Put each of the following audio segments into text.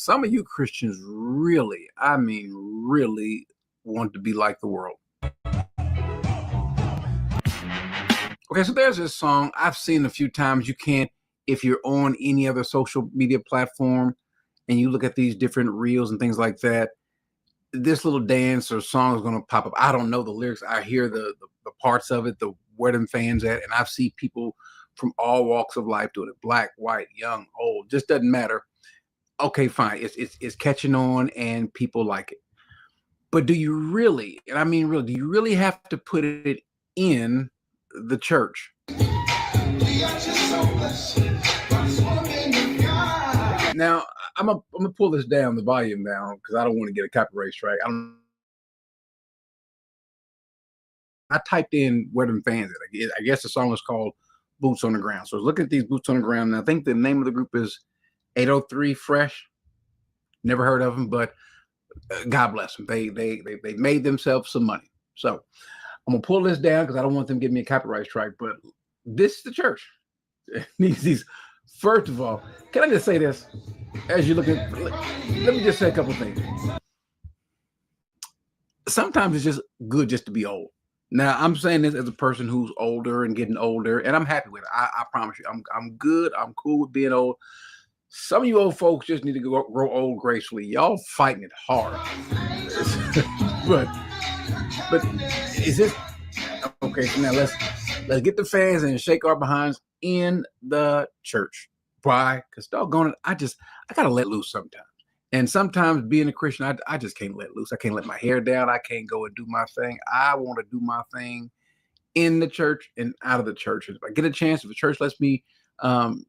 some of you Christians really, I mean, really want to be like the world. Okay, so there's this song I've seen a few times. You can't, if you're on any other social media platform and you look at these different reels and things like that, this little dance or song is going to pop up. I don't know the lyrics. I hear the parts of it, the where them fans at, and I've seen people from all walks of life doing it, black, white, young, old, just doesn't matter. Okay, fine. It's catching on and people like it. But do you really, and I mean really, do you really have to put it in the church? Now, I'm gonna pull this down, the volume down, because I don't want to get a copyright strike. I typed in where them fans at. I guess the song is called Boots on the Ground. So look at these Boots on the Ground. And I think the name of the group is 803 Fresh. Never heard of them, but God bless them. They made themselves some money. So I'm gonna pull this down because I don't want them to give me a copyright strike. But this is the church. These. First of all, can I just say this? As you look at, let me just say a couple things. Sometimes it's just good just to be old. Now, I'm saying this as a person who's older and getting older, and I'm happy with it. I promise you, I'm good. I'm cool with being old. Some of you old folks just need to grow old gracefully. Y'all fighting it hard. but is this okay? So now let's get the fans and shake our behinds in the church. Why? Because doggone it, I gotta let loose sometimes. And sometimes being a Christian, I just can't let loose. I can't let my hair down. I can't go and do my thing. I want to do my thing in the church and out of the church. If I get a chance, if the church lets me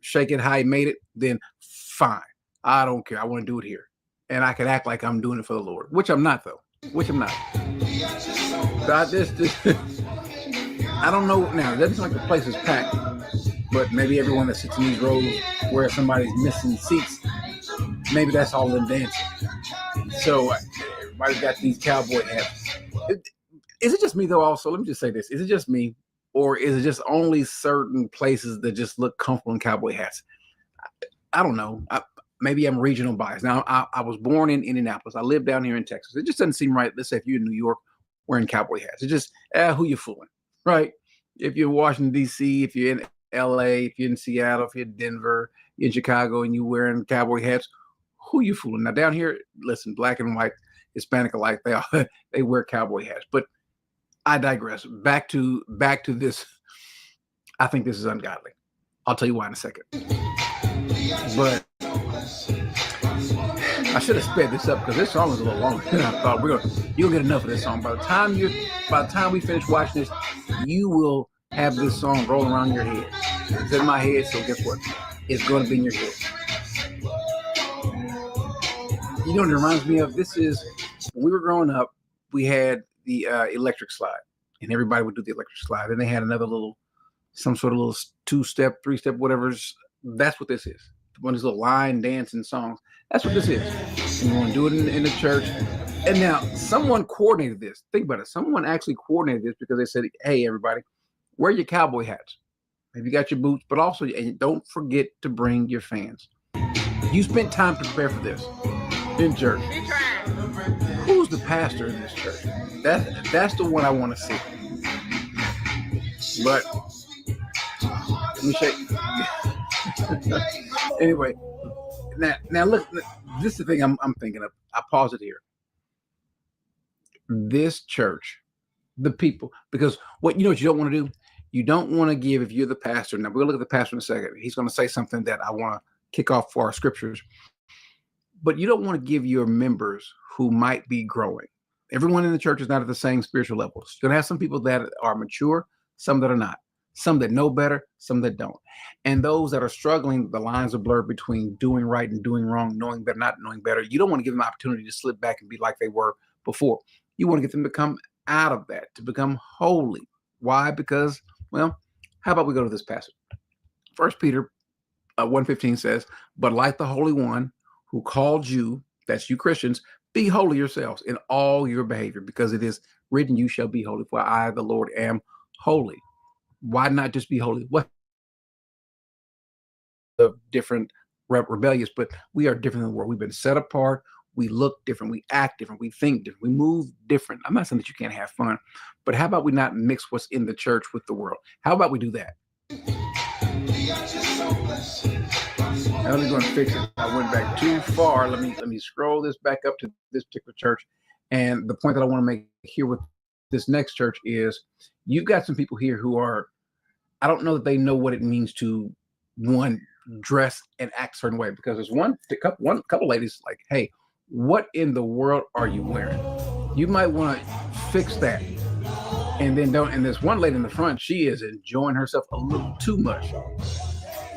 shake it how he made it, then fine. I don't care. I want to do it here. And I can act like I'm doing it for the Lord, which I'm not though. Which I'm not. But I don't know now. It doesn't seem like the place is packed, but maybe everyone that sits in these rows where somebody's missing seats, maybe that's all them dancing. So everybody got these cowboy hats. Is it just me though? Also, let me just say this: is it just me, or is it just only certain places that just look comfortable in cowboy hats? I don't know. Maybe I'm regional biased. Now, I was born in Indianapolis. I live down here in Texas. It just doesn't seem right. Let's say if you're in New York wearing cowboy hats, it's just who you fooling? Right. If you're in Washington, D.C., if you're in L.A., if you're in Seattle, if you're in Denver, you're in Chicago, and you're wearing cowboy hats, who you fooling? Now, down here, listen, black and white, Hispanic alike, they wear cowboy hats. But I digress. Back to this. I think this is ungodly. I'll tell you why in a second. But I should have sped this up because this song is a little longer than I thought. You'll get enough of this song. By the time we finish watching this, you will have this song rolling around your head. It's in my head, so guess what? It's going to be in your head. You know what it reminds me of? This is when we were growing up, we had the electric slide, and everybody would do the electric slide. Then they had another some sort of little 2-step, 3-step, whatever. That's what this is. One of these little line dancing songs. That's what this is. And you want to do it in the church. And now someone coordinated this. Think about it. Someone actually coordinated this because they said, hey, everybody, wear your cowboy hats. Maybe you got your boots, but also and don't forget to bring your fans. You spent time to prepare for this in church. Who's the pastor in this church? That's the one I want to see. But let me shake. Anyway, now look, this is the thing I'm thinking of. I pause it here. This church, the people, because what you don't want to do? You don't want to give, if you're the pastor. Now we're gonna look at the pastor in a second. He's going to say something that I want to kick off for our scriptures. But you don't want to give your members who might be growing. Everyone in the church is not at the same spiritual levels. You're going to have some people that are mature, some that are not. Some that know better, some that don't. And those that are struggling, the lines are blurred between doing right and doing wrong, knowing better, not knowing better. You don't want to give them an opportunity to slip back and be like they were before. You want to get them to come out of that, to become holy. Why? Because, well, how about we go to this passage? 1 Peter 1:15 says, but like the Holy One who called you, that's you Christians, be holy yourselves in all your behavior, because it is written, you shall be holy, for I, the Lord, am holy. Why not just be holy? What the different rebellious, but we are different in the world. We've been set apart. We look different. We act different. We think different. We move different. I'm not saying that you can't have fun, but how about we not mix what's in the church with the world? How about we do that? Now let me go and fix it. I went back too far. Let me scroll this back up to this particular church. And the point that I want to make here with this next church is you've got some people here who are, I don't know that they know what it means to one dress and act a certain way, because there's one couple ladies like, hey, what in the world are you wearing? You might want to fix that. And then don't, and there's one lady in the front, she is enjoying herself a little too much.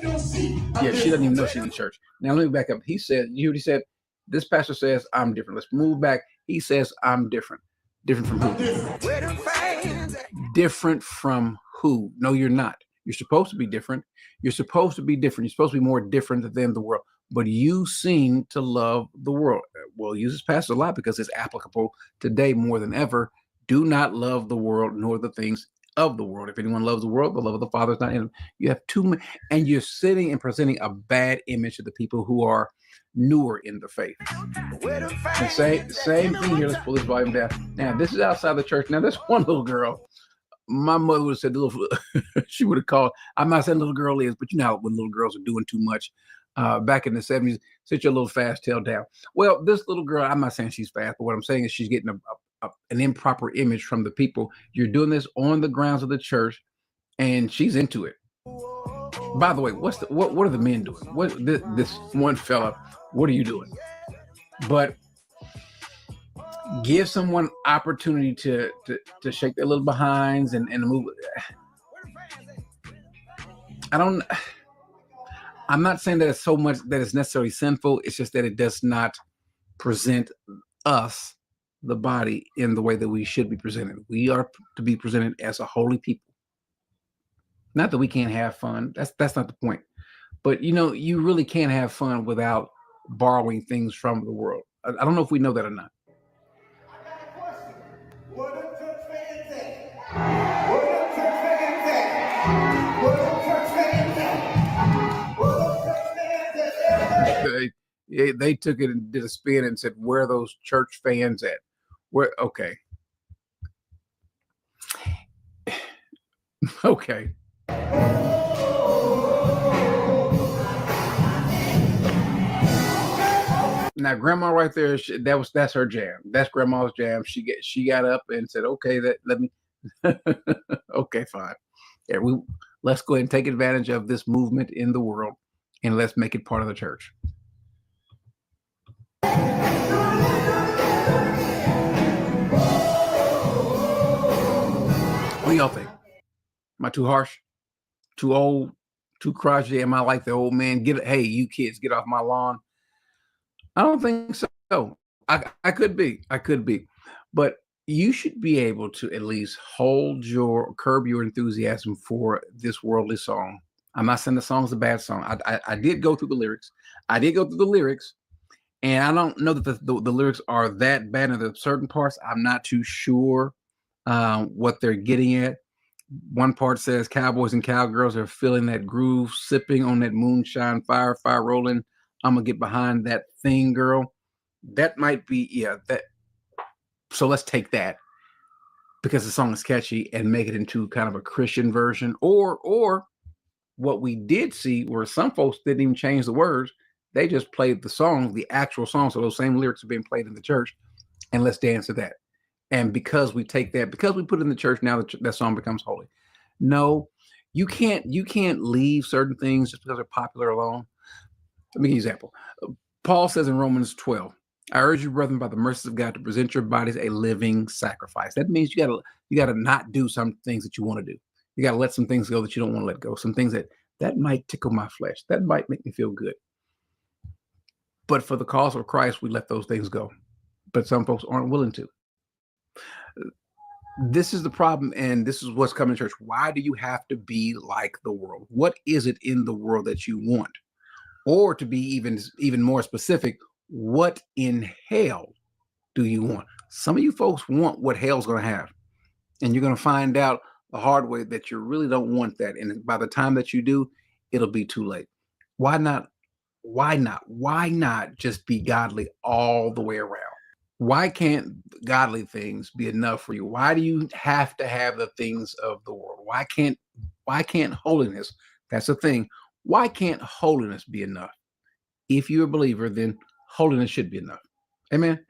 Yeah, she doesn't even know she's in church. Now let me back up. He said, you already said, this pastor says I'm different. Let's move back. He says I'm different. Different from who? Different from who? No, you're not. You're supposed to be different. You're supposed to be different. You're supposed to be more different than the world. But you seem to love the world. Well, use this passage a lot because it's applicable today more than ever. Do not love the world nor the things of the world. If anyone loves the world, the love of the Father is not in him. You have too many, and you're sitting and presenting a bad image to the people who are newer in the faith. The same thing here. Let's pull this volume down. Now, this is outside the church. Now, there's one little girl. My mother would have said, she would have called, I'm not saying little girl is, but you know how when little girls are doing too much back in the 70s, sit your little fast tail down. Well, this little girl, I'm not saying she's fast, but what I'm saying is she's getting an improper image from the people. You're doing this on the grounds of the church, and she's into it. By the way, what are the men doing? What this one fella, what are you doing? But give someone opportunity to shake their little behinds and move. I'm not saying that it's so much that it's necessarily sinful. It's just that it does not present us, the body, in the way that we should be presented. We are to be presented as a holy people. Not that we can't have fun. That's not the point. But you really can't have fun without borrowing things from the world. I don't know if we know that or not. What are church fans at? What are church fans at? What are church fans at? What are church fans at? They took it and did a spin and said, where are those church fans at? Where? Okay. Okay. Now, grandma right there, that's her jam. That's grandma's jam. She got up and said, okay, let me, okay, fine. Yeah, let's go ahead and take advantage of this movement in the world and let's make it part of the church. What do y'all think? Am I too harsh? Too old? Too crotchety? Am I like the old man? Hey, you kids, get off my lawn. I don't think so. I could be. But you should be able to at least curb your enthusiasm for this worldly song. I'm not saying the song's a bad song. I did go through the lyrics. And I don't know that the lyrics are that bad in the certain parts. I'm not too sure what they're getting at. One part says cowboys and cowgirls are feeling that groove, sipping on that moonshine, fire rolling. I'm gonna get behind that thing, girl. That might be, that. So let's take that because the song is catchy and make it into kind of a Christian version, or what we did see where some folks didn't even change the words. They just played the song, the actual song. So those same lyrics are being played in the church, and let's dance to that. And because we take that, because we put it in the church, now that song becomes holy. No, you can't leave certain things just because they're popular alone. Let me give you an example. Paul says in Romans 12, I urge you, brethren, by the mercies of God, to present your bodies a living sacrifice. That means you gotta not do some things that you want to do. You gotta let some things go that you don't want to let go. Some things that might tickle my flesh. That might make me feel good. But for the cause of Christ, we let those things go. But some folks aren't willing to. This is the problem, and this is what's coming to church. Why do you have to be like the world? What is it in the world that you want? Or to be even more specific, what in hell do you want? Some of you folks want what hell's going to have. And you're going to find out the hard way that you really don't want that. And by the time that you do, it'll be too late. Why not Why not? Why not just be godly all the way around? Why can't godly things be enough for you? Why do you have to have the things of the world? Why can't holiness? That's the thing. Why can't holiness be enough? If you're a believer, then holiness should be enough. Amen.